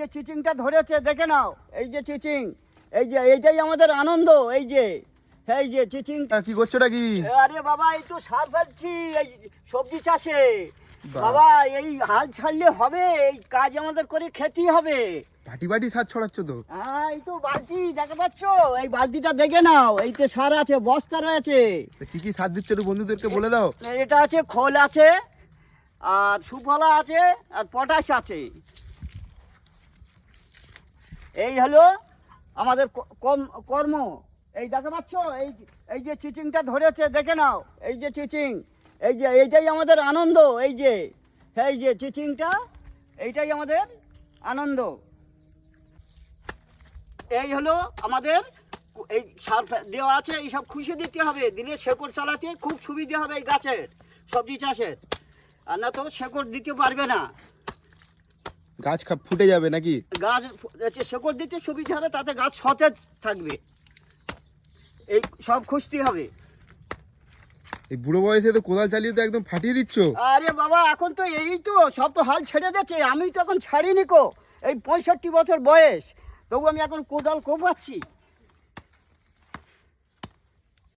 যে চিচিংটা ধরেছে দেখে নাও, এই যে চিচিং, এই যে এইটাই আমাদের আনন্দ। এই যে চিচিং। কি করছোটা কি? আরে বাবা এই তো সার ফেলছি এই সবজি চাষে। বাবা এই হাল ছাড়লে হবে? এই কাজ আমাদের করে খেতেই হবে। বাটি বাটি সার ছড়াচ্ছ তো? হ্যাঁ এই তো বালতি দেখতে পাচ্ছ, এই বালতিটা দেখে নাও, এইতে সার আছে, বস্তা রয়েছে। কি কি সার দিচ্ছ একটু বন্ধুদেরকে বলে দাও। এটা আছে খোল আছে, আর সুফলা আছে, আর পটাশ আছে। এই হলো আমাদের কর্ম। এই দেখতে পাচ্ছ, এই যে চিচিংটা ধরেছে দেখে নাও, এই যে চিচিং, এই যে এইটাই আমাদের আনন্দ। এই যে চিচিংটা, এইটাই আমাদের আনন্দ। এই হলো আমাদের এই সার দেওয়া আছে, এই সব খুশি দিতে হবে, দিলে শেকড় চালাতে খুব সুবিধা হবে এই গাছের, সবজি চাষের। আর না তো শেকড় দিতে পারবে না, গাছ ফুটে যাবে নাকি? গাছ শেকড় দিতে সুবিধা হবে, তাতে গাছ সতেজ থাকবে। এই সব খুঁজতে হবে। এই বুড়ো বয়সে তো কোদাল চালিয়ে তো একদম ফাটিয়ে দিচ্ছ। আরে বাবা এখন তো এই তো সব তো হাল ছেড়ে দিচ্ছে, আমি তো এখন ছাড়িনি কো। এই 65 বছর বয়স, তবু আমি এখন কোদাল কোপাচ্ছি।